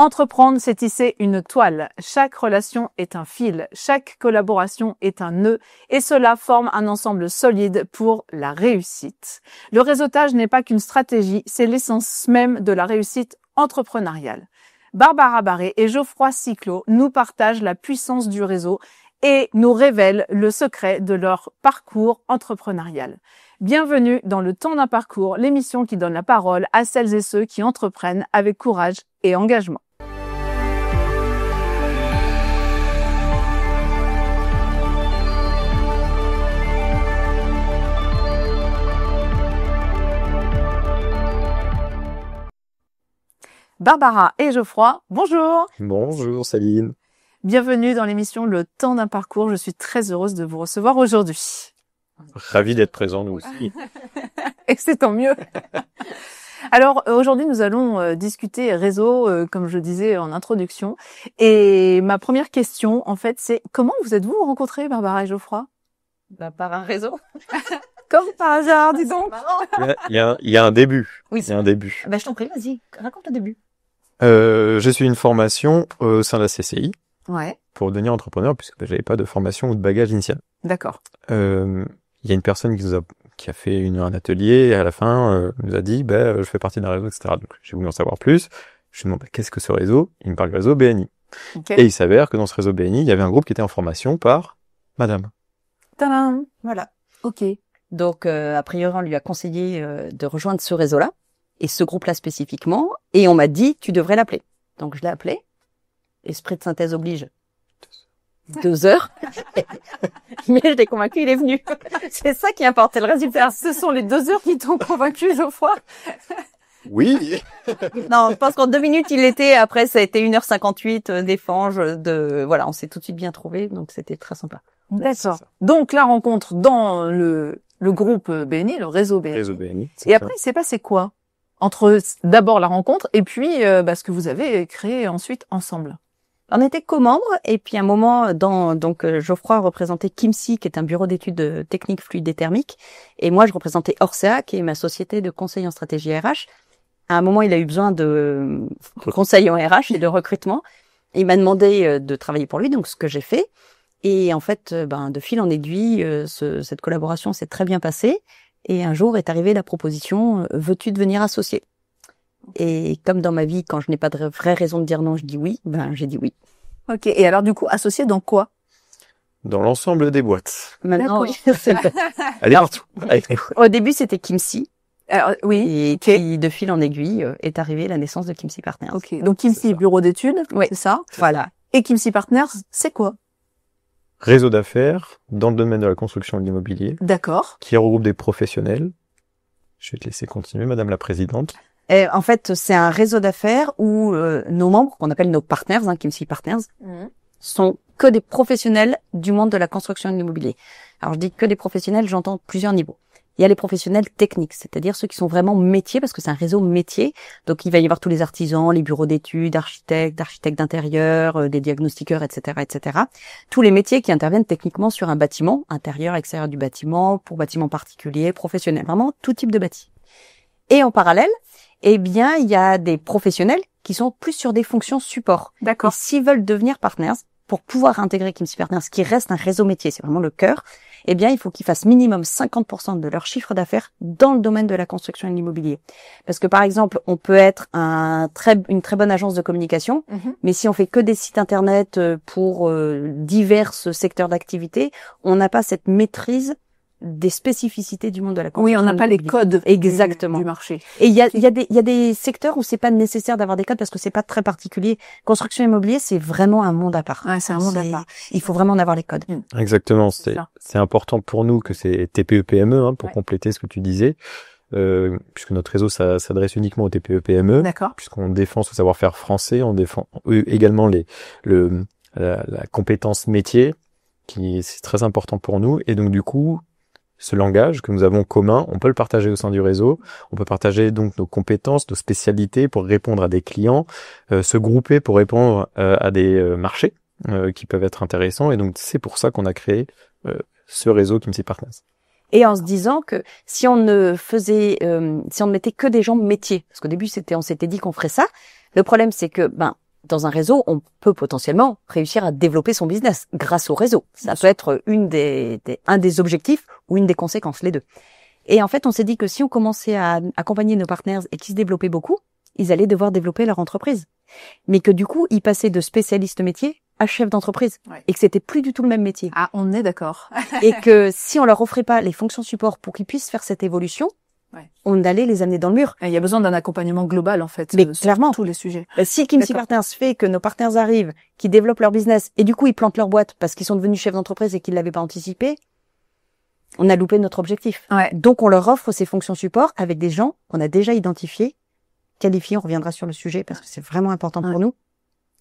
Entreprendre, c'est tisser une toile. Chaque relation est un fil, chaque collaboration est un nœud et cela forme un ensemble solide pour la réussite. Le réseautage n'est pas qu'une stratégie, c'est l'essence même de la réussite entrepreneuriale. Barbara Barré et Geoffroy Ciclot nous partagent la puissance du réseau et nous révèlent le secret de leur parcours entrepreneurial. Bienvenue dans Le Temps d'un parcours, l'émission qui donne la parole à celles et ceux qui entreprennent avec courage et engagement. Barbara et Geoffroy, bonjour. Bonjour Céline. Bienvenue dans l'émission Le Temps d'un parcours. Je suis très heureuse de vous recevoir aujourd'hui. Ravi d'être présent, nous aussi. Et c'est tant mieux. Alors aujourd'hui, nous allons discuter réseau, comme je disais en introduction. Et ma première question, en fait, c'est comment vous êtes-vous rencontrés, Barbara et Geoffroy? Par un réseau. Comme par hasard, dis donc. Il y a un début. Oui. Il y a un début. Je t'en prie, vas-y, raconte le début. Je suis une formation au sein de la CCI Ouais, pour devenir entrepreneur, puisque j'avais pas de formation ou de bagage initial. d'accord. Il y a une personne qui a fait un atelier et à la fin nous a dit je fais partie d'un réseau, etc. Donc j'ai voulu en savoir plus. Je lui demande qu'est-ce que ce réseau? Il me parle du réseau BNI. Okay. Et il s'avère que dans ce réseau BNI, il y avait un groupe qui était en formation par Madame. Tadam. Voilà. Ok. Donc, a priori, on lui a conseillé de rejoindre ce réseau-là, et ce groupe-là spécifiquement, et on m'a dit, tu devrais l'appeler. Donc, je l'ai appelé. Esprit de synthèse oblige. 2 heures. Mais je l'ai convaincu, il est venu. C'est ça qui importait, le résultat. Ce sont les 2 heures qui t'ont convaincu, Geoffroy? Oui. Non, je pense qu'en 2 minutes, il était. Après, ça a été 1h58 d'échange. Voilà, on s'est tout de suite bien trouvé, donc c'était très sympa. D'accord. Donc la rencontre dans le groupe BNI, le réseau BNI. Réseau BNI. Et après, il s'est passé quoi? Entre d'abord la rencontre et puis ce que vous avez créé ensuite ensemble. On était co-membres et puis à un moment, Geoffroy représentait Kimsi, qui est un bureau d'études techniques fluides et thermiques, et moi je représentais Orsea, qui est ma société de conseil en stratégie RH. À un moment, il a eu besoin de conseils en RH et de recrutement. Il m'a demandé de travailler pour lui, donc ce que j'ai fait. Et en fait, de fil en aiguille, cette collaboration s'est très bien passée. Et un jour est arrivée la proposition, veux-tu devenir associé? Et comme dans ma vie, quand je n'ai pas de vraie raison de dire non, je dis oui, j'ai dit oui. Ok. Et alors du coup, associé dans quoi? Dans l'ensemble des boîtes. Maintenant, D'accord. oui, c'est vrai. Elle est partout. Avec nous. Au début, c'était Kimsi. Alors, oui. Et Ok. puis, de fil en aiguille, est arrivée la naissance de Kimsi Partners. Ok. Donc Kimsi, bureau d'études, Oui. c'est ça. Voilà. Et Kimsi Partners, c'est quoi? Réseau d'affaires dans le domaine de la construction et de l'immobilier D'accord. qui regroupe des professionnels. Je vais te laisser continuer, Madame la Présidente. Et en fait, c'est un réseau d'affaires où nos membres, qu'on appelle nos partners, Kimsi Partners, sont que des professionnels du monde de la construction et de l'immobilier. Alors, je dis que des professionnels, j'entends plusieurs niveaux. Il y a les professionnels techniques, c'est-à-dire ceux qui sont vraiment métiers, parce que c'est un réseau métier. Donc, il va y avoir tous les artisans, les bureaux d'études, architectes d'intérieur, des diagnostiqueurs, etc., etc. Tous les métiers qui interviennent techniquement sur un bâtiment, intérieur, extérieur du bâtiment, pour bâtiment particulier, professionnel, vraiment tout type de bâti. Et en parallèle, eh bien, il y a des professionnels qui sont plus sur des fonctions support. D'accord. Et s'ils veulent devenir partners, pour pouvoir intégrer Kimsi Partners, qui reste un réseau métier, c'est vraiment le cœur, eh bien, il faut qu'ils fassent minimum 50% de leur chiffre d'affaires dans le domaine de la construction et de l'immobilier. Parce que, par exemple, on peut être une très bonne agence de communication, mais si on fait que des sites internet pour divers secteurs d'activité, on n'a pas cette maîtrise des spécificités du monde de la construction. Oui, on n'a pas les immobilier. codes Exactement. du marché. Et il y a des secteurs où c'est pas nécessaire d'avoir des codes parce que c'est pas très particulier. Construction immobilier, c'est vraiment un monde à part. Ouais, c'est un monde à part. Il faut vraiment en avoir les codes. Exactement. C'est ça. C'est important pour nous que c'est TPE-PME, pour Ouais. compléter ce que tu disais, puisque notre réseau s'adresse uniquement aux TPE-PME, D'accord. puisqu'on défend ce savoir-faire français, on défend également la compétence métier, c'est très important pour nous, et donc du coup, ce langage que nous avons commun, on peut le partager au sein du réseau, on peut partager donc nos compétences, nos spécialités pour répondre à des clients, se grouper pour répondre à des marchés qui peuvent être intéressants, et donc c'est pour ça qu'on a créé ce réseau Kimsi Partners. Et en se disant que si on ne mettait que des gens métiers, parce qu'au début on s'était dit qu'on ferait ça, le problème c'est que dans un réseau, on peut potentiellement réussir à développer son business grâce au réseau. Ça peut être un des objectifs ou une des conséquences, les deux. Et en fait, on s'est dit que si on commençait à accompagner nos partenaires et qu'ils se développaient beaucoup, ils allaient devoir développer leur entreprise. Mais que du coup, ils passaient de spécialistes métier à chef d'entreprise. Ouais. Et que c'était plus du tout le même métier. Ah, on est d'accord. Et que si on leur offrait pas les fonctions support pour qu'ils puissent faire cette évolution, on allait les amener dans le mur. Il y a besoin d'un accompagnement global, en fait. Mais clairement. Tous les sujets. Si Kimsey Partners fait que nos partenaires arrivent, qui développent leur business, et du coup, ils plantent leur boîte parce qu'ils sont devenus chefs d'entreprise et qu'ils l'avaient pas anticipé, on a loupé notre objectif. Ouais. Donc, on leur offre ces fonctions support avec des gens qu'on a déjà identifiés, qualifiés, on reviendra sur le sujet parce que c'est vraiment important pour nous,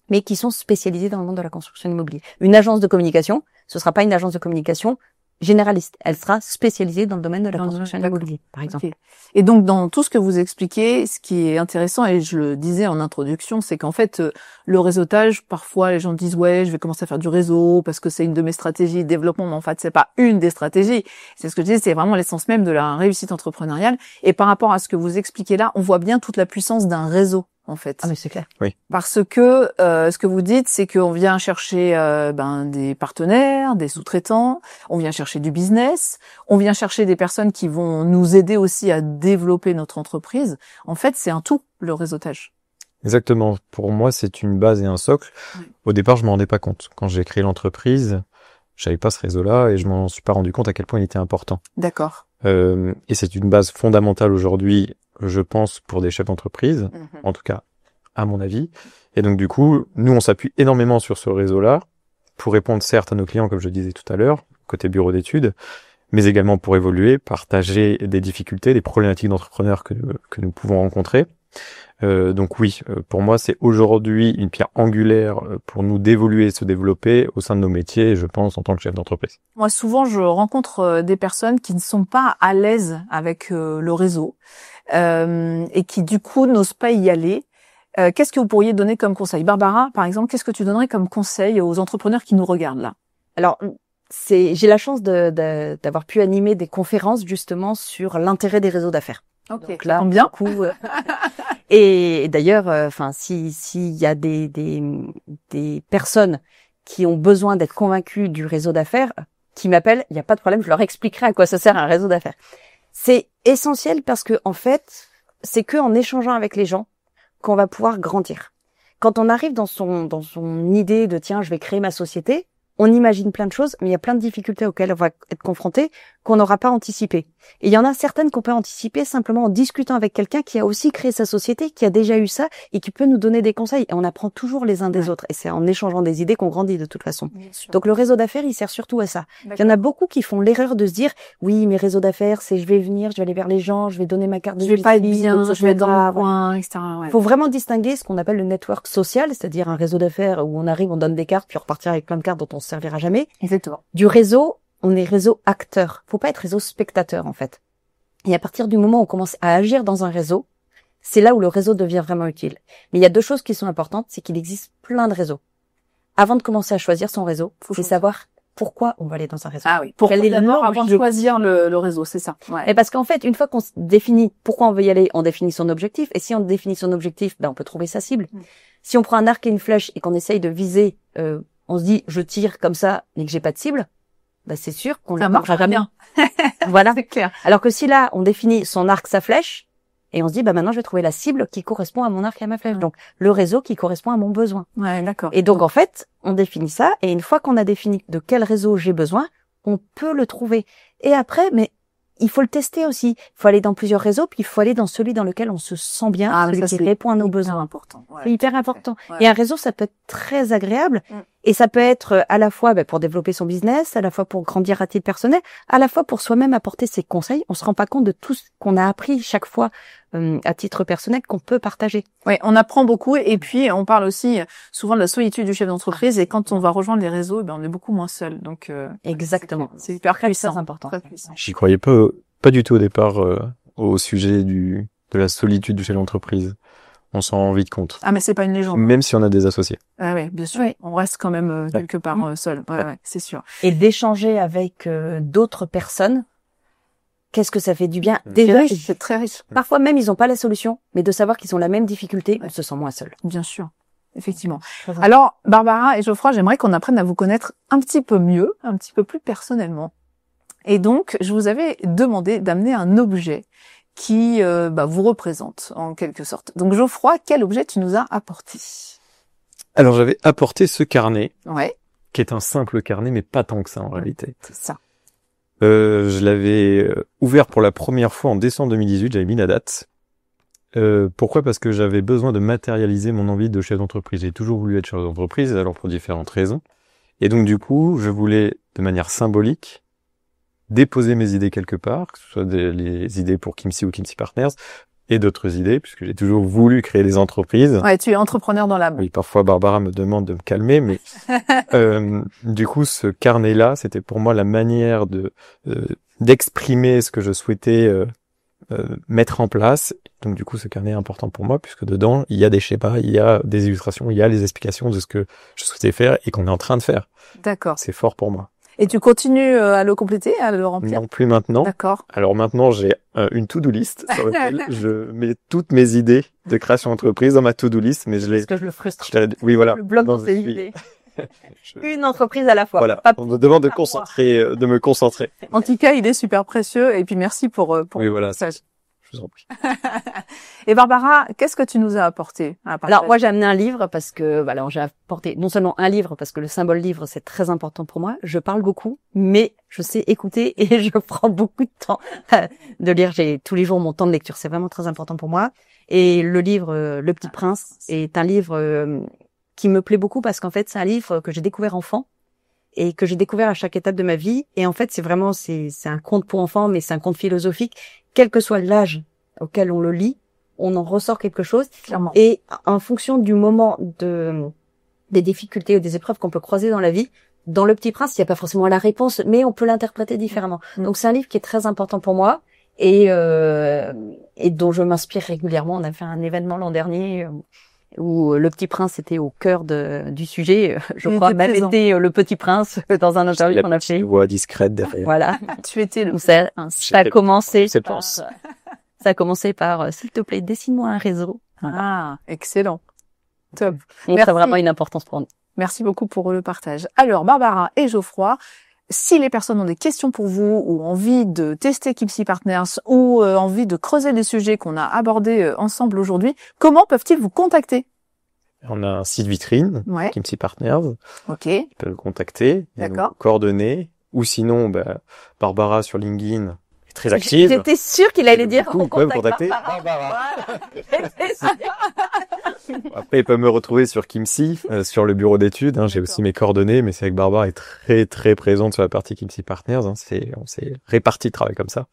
mais qui sont spécialisés dans le monde de la construction immobilière. Une agence de communication, ce sera pas une agence de communication généraliste. Elle sera spécialisée dans le domaine de la construction immobilière, par exemple. Okay. Et donc, dans tout ce que vous expliquez, ce qui est intéressant, et je le disais en introduction, c'est qu'en fait, le réseautage, parfois, les gens disent, ouais, je vais commencer à faire du réseau parce que c'est une de mes stratégies de développement, mais en fait, c'est pas une des stratégies. C'est ce que je disais, c'est vraiment l'essence même de la réussite entrepreneuriale. Et par rapport à ce que vous expliquez là, on voit bien toute la puissance d'un réseau, en fait. Ah, mais c'est clair. Oui. Parce que ce que vous dites, c'est qu'on vient chercher des partenaires, des sous-traitants, on vient chercher du business, on vient chercher des personnes qui vont nous aider aussi à développer notre entreprise. En fait, c'est un tout, le réseautage. Exactement. Pour moi, c'est une base et un socle. Oui. Au départ, je m'en rendais pas compte. Quand j'ai créé l'entreprise, j'avais pas ce réseau-là et je m'en suis pas rendu compte à quel point il était important. D'accord. Et c'est une base fondamentale aujourd'hui, je pense, pour des chefs d'entreprise, en tout cas, à mon avis. Et donc, du coup, nous, on s'appuie énormément sur ce réseau-là pour répondre, certes, à nos clients, comme je le disais tout à l'heure, côté bureau d'études, mais également pour évoluer, partager des difficultés, des problématiques d'entrepreneurs que nous pouvons rencontrer. Donc oui, pour moi, c'est aujourd'hui une pierre angulaire pour nous d'évoluer et se développer au sein de nos métiers, je pense, en tant que chef d'entreprise. Moi, souvent, je rencontre des personnes qui ne sont pas à l'aise avec le réseau et qui, du coup, n'osent pas y aller. Qu'est-ce que vous pourriez donner comme conseil? Barbara, par exemple, qu'est-ce que tu donnerais comme conseil aux entrepreneurs qui nous regardent là? Alors, j'ai la chance d'avoir pu animer des conférences justement sur l'intérêt des réseaux d'affaires. Ok, donc là, bien. Coup, et d'ailleurs, s'il y a des personnes qui ont besoin d'être convaincues du réseau d'affaires, qui m'appellent, il n'y a pas de problème, je leur expliquerai à quoi ça sert un réseau d'affaires. C'est essentiel parce que en fait, c'est que en échangeant avec les gens qu'on va pouvoir grandir. Quand on arrive dans son idée de tiens, je vais créer ma société, on imagine plein de choses, mais il y a plein de difficultés auxquelles on va être confronté qu'on n'aura pas anticipé. Et il y en a certaines qu'on peut anticiper simplement en discutant avec quelqu'un qui a aussi créé sa société, qui a déjà eu ça et qui peut nous donner des conseils. Et on apprend toujours les uns des autres. Et c'est en échangeant des idées qu'on grandit de toute façon. Donc le réseau d'affaires, il sert surtout à ça. Il y en a beaucoup qui font l'erreur de se dire oui, mes réseaux d'affaires, c'est je vais venir, je vais aller vers les gens, je vais donner ma carte de visite. Je vais pas être bien, je vais être dans le coin, etc. Ouais. Faut vraiment distinguer ce qu'on appelle le network social, c'est-à-dire un réseau d'affaires où on arrive, on donne des cartes, puis on repartir avec plein de cartes dont on se servira jamais. Exactement. Du réseau, on est réseau acteur. Faut pas être réseau spectateur, en fait. Et à partir du moment où on commence à agir dans un réseau, c'est là où le réseau devient vraiment utile. Mais il y a deux choses qui sont importantes, c'est qu'il existe plein de réseaux. Avant de commencer à choisir son réseau, faut savoir pourquoi on va aller dans un réseau. Ah oui. Pourquoi d'abord avant de choisir le réseau, c'est ça. Ouais. Et parce qu'en fait, une fois qu'on définit pourquoi on veut y aller, on définit son objectif. Et si on définit son objectif, on peut trouver sa cible. Si on prend un arc et une flèche et qu'on essaye de viser, on se dit je tire comme ça, mais que j'ai pas de cible, c'est sûr qu'on ne marchera jamais. Voilà. C'est clair. Alors que si là, on définit son arc, sa flèche, et on se dit, maintenant, je vais trouver la cible qui correspond à mon arc et à ma flèche. Donc, le réseau qui correspond à mon besoin. Ouais, d'accord. Et donc, en fait, on définit ça, et une fois qu'on a défini de quel réseau j'ai besoin, on peut le trouver. Et après, mais il faut le tester aussi. Il faut aller dans plusieurs réseaux, puis il faut aller dans celui dans lequel on se sent bien, celui qui répond à nos besoins. Important. Ouais, c'est hyper important. Ouais. Et un réseau, ça peut être très agréable. Et ça peut être à la fois pour développer son business, à la fois pour grandir à titre personnel, à la fois pour soi-même apporter ses conseils. On se rend pas compte de tout ce qu'on a appris chaque fois à titre personnel qu'on peut partager. Oui, on apprend beaucoup et puis on parle aussi souvent de la solitude du chef d'entreprise et quand on va rejoindre les réseaux, on est beaucoup moins seul. Donc exactement. C'est hyper puissant, très important. Très puissant. J'y croyais pas du tout au départ au sujet de la solitude du chef d'entreprise. On s'en rend vite compte. Ah, mais c'est pas une légende. Même si on a des associés. Ah oui, bien sûr. Oui. On reste quand même quelque part seul. Ouais, c'est sûr. Et d'échanger avec d'autres personnes, qu'est-ce que ça fait du bien. Déjà, c'est très riche. Parfois même, ils ont pas la solution, mais de savoir qu'ils ont la même difficulté, on se sent moins seul. Bien sûr. Effectivement. Alors, Barbara et Geoffroy, j'aimerais qu'on apprenne à vous connaître un petit peu mieux, un petit peu plus personnellement. Et donc, je vous avais demandé d'amener un objet qui vous représente, en quelque sorte. Donc, Geoffroy, quel objet tu nous as apporté? Alors, j'avais apporté ce carnet, Ouais, qui est un simple carnet, mais pas tant que ça en réalité. c'est ça. Je l'avais ouvert pour la première fois en décembre 2018, j'avais mis la date. Pourquoi? Parce que j'avais besoin de matérialiser mon envie de chef d'entreprise. J'ai toujours voulu être chef d'entreprise, alors pour différentes raisons. Et donc du coup, je voulais, de manière symbolique, déposer mes idées quelque part, que ce soit les idées pour Kimsi ou Kimsi Partners, et d'autres idées, puisque j'ai toujours voulu créer des entreprises. Ouais, tu es entrepreneur dans l'âme. Oui, parfois Barbara me demande de me calmer, mais du coup, ce carnet-là, c'était pour moi la manière d'exprimer ce que je souhaitais mettre en place. Donc du coup, ce carnet est important pour moi, puisque dedans, il y a des schémas, il y a des illustrations, il y a les explications de ce que je souhaitais faire et qu'on est en train de faire. D'accord. C'est fort pour moi. Et tu continues à le compléter, à le remplir? Non plus maintenant. D'accord. Alors maintenant, j'ai une to-do list sur laquelle je mets toutes mes idées de création d'entreprise dans ma to-do list, mais je les... Parce que je le frustre. Oui, voilà. Je bloque Non, dans ses je suis- idées. je- Une entreprise à la fois. Voilà. Pas On me demande de à de me concentrer. En tout cas, il est super précieux. Et puis, merci pour Oui, voilà. le partage. Je vous en prie. Et Barbara, qu'est-ce que tu nous as apporté à partager? Alors moi j'ai amené un livre parce que alors j'ai apporté non seulement un livre parce que le symbole livre c'est très important pour moi. Je parle beaucoup, mais je sais écouter et je prends beaucoup de temps de lire. J'ai tous les jours mon temps de lecture, c'est vraiment très important pour moi. Et le livre Le Petit Prince est un livre qui me plaît beaucoup parce qu'en fait c'est un livre que j'ai découvert enfant et que j'ai découvert à chaque étape de ma vie. Et en fait c'est vraiment c'est un conte pour enfants, mais c'est un conte philosophique. Quel que soit l'âge auquel on le lit, on en ressort quelque chose. Clairement. Et en fonction du moment des difficultés ou des épreuves qu'on peut croiser dans la vie, dans Le Petit Prince, il n'y a pas forcément la réponse, mais on peut l'interpréter différemment. Donc c'est un livre qui est très important pour moi et dont je m'inspire régulièrement. On a fait un événement l'an dernier où Le Petit Prince était au cœur du sujet. Je Il crois était même présent. été Le Petit Prince dans un interview La qu'on a petite fait. voix discrète derrière. Voilà. Tu étais le... Donc ça a commencé C'est par, pense. ça a commencé par s'il te plaît, dessine-moi un réseau. Ah, excellent. Top. Donc Merci. ça a vraiment une importance pour nous. Merci beaucoup pour le partage. Alors, Barbara et Geoffroy, si les personnes ont des questions pour vous ou envie de tester Kimsi Partners ou envie de creuser les sujets qu'on a abordés ensemble aujourd'hui, comment peuvent-ils vous contacter? On a un site vitrine, Ouais, Kimsi Partners. ok, Ils peuvent le contacter. Il y a D'accord. nos coordonnées. Ou sinon, Barbara sur LinkedIn est très active. J'étais sûre qu'il allait dire Du coup, on vous pouvez me contacte contacter. Barbara. Voilà. J'étais sûre. Après, ils peuvent me retrouver sur Kimsi, sur le bureau d'études. J'ai D'accord. aussi mes coordonnées, mais c'est vrai que Barbara est très très présente sur la partie Kimsi Partners. On s'est réparti le travail comme ça.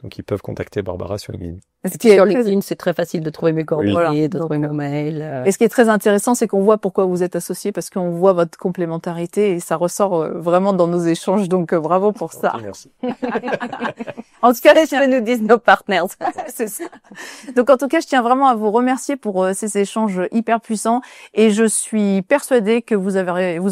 Donc ils peuvent contacter Barbara sur LinkedIn. Ce qui est Sur très- LinkedIn, c'est très facile de trouver mes coordonnées, Voilà. de trouver mon mail. Et ce qui est très intéressant, c'est qu'on voit pourquoi vous êtes associés, parce qu'on voit votre complémentarité et ça ressort vraiment dans nos échanges. Donc bravo pour ça. Merci. En tout cas, je Je tiens- nous disent nos partners. c'est ça. Donc en tout cas, je tiens vraiment à vous remercier pour ces échanges hyper puissants et je suis persuadée que vous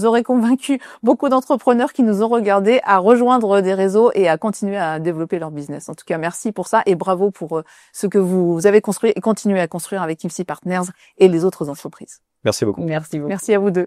aurez convaincu beaucoup d'entrepreneurs qui nous ont regardés à rejoindre des réseaux et à continuer à développer leur business. En tout cas, merci pour ça et bravo pour ce que vous avez construit et continuez à construire avec Kimsi Partners et les autres entreprises. Merci beaucoup. Merci beaucoup. Merci à vous deux.